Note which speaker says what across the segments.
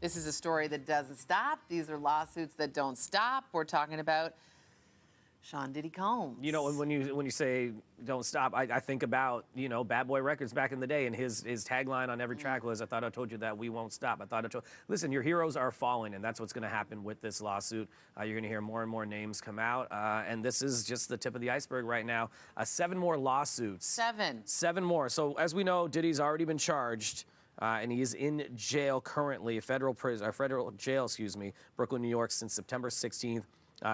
Speaker 1: This is a story that doesn't stop. These are lawsuits that don't stop. We're talking about Sean Diddy Combs.
Speaker 2: You know, when you say don't stop, I think about, you know, Bad Boy Records back in the day, and his tagline on every track was, "I thought I told you that we won't stop. I thought I told." Listen, your heroes are falling, and that's what's going to happen with this lawsuit. You're going to hear more and more names come out, and this is just the tip of the iceberg right now. 7 more lawsuits. 7 more. So as we know, Diddy's already been charged. And he is in jail currently, federal jail, excuse me, Brooklyn, New York, since September 16th.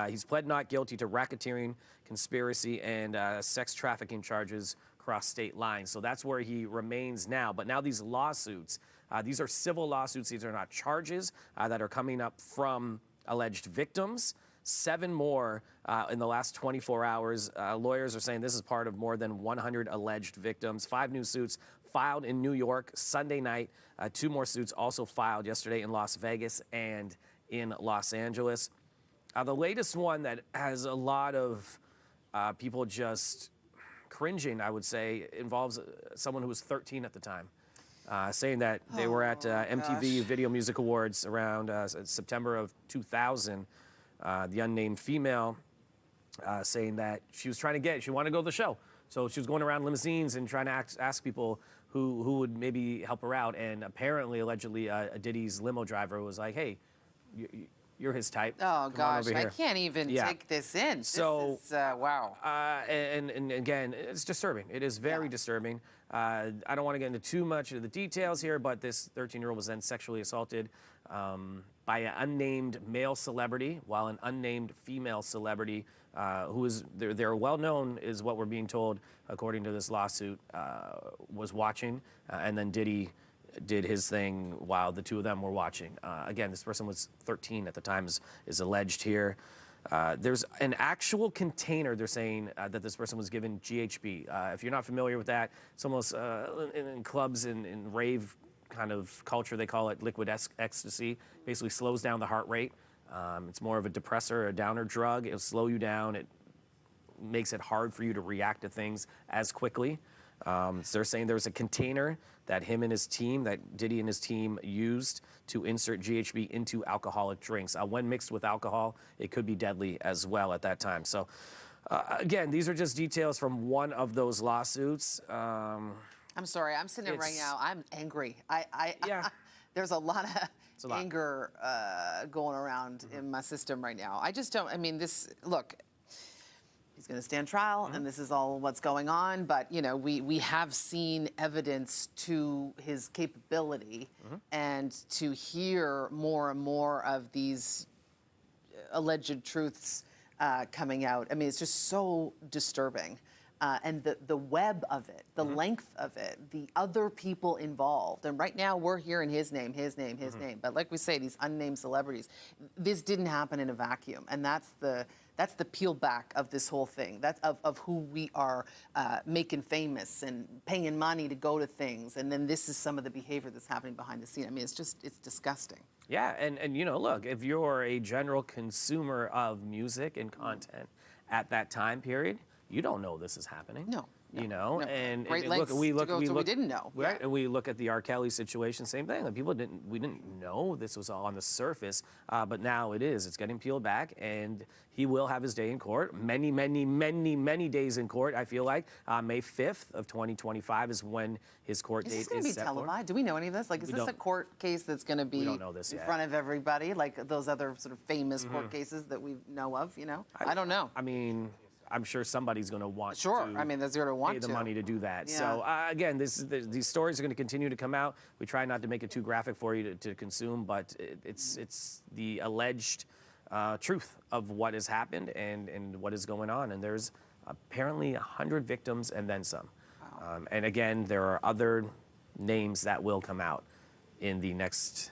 Speaker 2: He's pled not guilty to racketeering, conspiracy, and sex trafficking charges across state lines. So that's where he remains now. But now these lawsuits, these are civil lawsuits. These are not charges that are coming up from alleged victims. 7 more in the last 24 hours. Lawyers are saying this is part of more than 100 alleged victims. 5 new suits filed in New York Sunday night. 2 more suits also filed yesterday in Las Vegas and in Los Angeles. The latest one that has a lot of people just cringing, I would say, involves someone who was 13 at the time, saying that they were at MTV Video Music Awards around September of 2000. The unnamed female saying that she was trying to she wanted to go to the show. So she was going around limousines and trying to ask people who would maybe help her out. And apparently, allegedly, Diddy's limo driver was like, "Hey, you're his type.
Speaker 1: Oh, gosh, I can't even take this in.
Speaker 2: So,
Speaker 1: this is, wow.
Speaker 2: And again, it's disturbing. It is very disturbing. I don't want to get into too much of the details here, but this 13-year-old was then sexually assaulted by an unnamed male celebrity, while an unnamed female celebrity, who is they're well known, is what we're being told, according to this lawsuit, was watching, and then Diddy did his thing while the 2 of them were watching. Again, this person was 13 at the time, is alleged here. There's an actual container, they're saying, that this person was given GHB. If you're not familiar with that, it's almost in clubs in rave kind of culture, they call it liquid ecstasy. Basically slows down the heart rate. It's more of a depressor, a downer drug. It'll slow you down. It makes it hard for you to react to things as quickly. So they're saying there's a container that him and his team, that Diddy and his team used to insert GHB into alcoholic drinks. When mixed with alcohol, it could be deadly as well at that time. So again, these are just details from one of those lawsuits.
Speaker 1: I'm sorry, I'm sitting there right now. I'm angry. There's a lot of anger going around in my system right now. I just don't, I mean, look, he's going to stand trial, and this is all what's going on. But, you know, we have seen evidence to his capability, and to hear more and more of these alleged truths coming out. I mean, it's just so disturbing. And the web of it, the length of it, the other people involved. And right now we're hearing his name. But like we say, these unnamed celebrities, this didn't happen in a vacuum. And that's the peel back of this whole thing. That's of who we are making famous and paying money to go to things. And then this is some of the behavior that's happening behind the scene. I mean, it's disgusting.
Speaker 2: Yeah, and you know, look, if you're a general consumer of music and content at that time period, you don't know this is happening.
Speaker 1: No.
Speaker 2: You know, and
Speaker 1: great
Speaker 2: look, we
Speaker 1: didn't know.
Speaker 2: Right, and we look at the R. Kelly situation, same thing. Like we didn't know this was all on the surface, but now it is. It's getting peeled back, and he will have his day in court. Many, many, many, many days in court. I feel like May 5th of 2025 is when his court date is set for. Is this going to be televised?
Speaker 1: Do we know any of this? Like, is this a court case that's going to be in front of everybody, like those other sort of famous court cases that we know of? You know, I don't know.
Speaker 2: I mean, I'm sure somebody's going to want to
Speaker 1: I mean, there's going to want
Speaker 2: pay the money to do that. Yeah. So again, these stories are going to continue to come out. We try not to make it too graphic for you to consume, but it's the alleged truth of what has happened and what is going on. And there's apparently 100 victims and then some. Wow. And again, there are other names that will come out in the next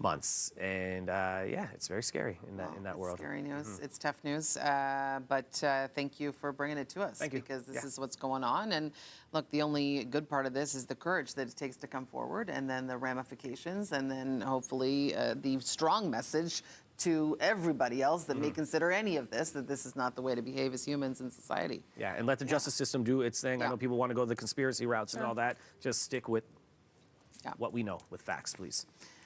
Speaker 2: months, and yeah, it's very scary in that world.
Speaker 1: Scary news. It's tough news, but thank you for bringing it to us.
Speaker 2: Thank you.
Speaker 1: Because this is what's going on. And look, the only good part of this is the courage that it takes to come forward, and then the ramifications, and then hopefully the strong message to everybody else that may consider any of this, that this is not the way to behave as humans in society.
Speaker 2: Yeah, and let the justice system do its thing. I know people want to go the conspiracy routes and all that. Just stick with what we know, with facts, please.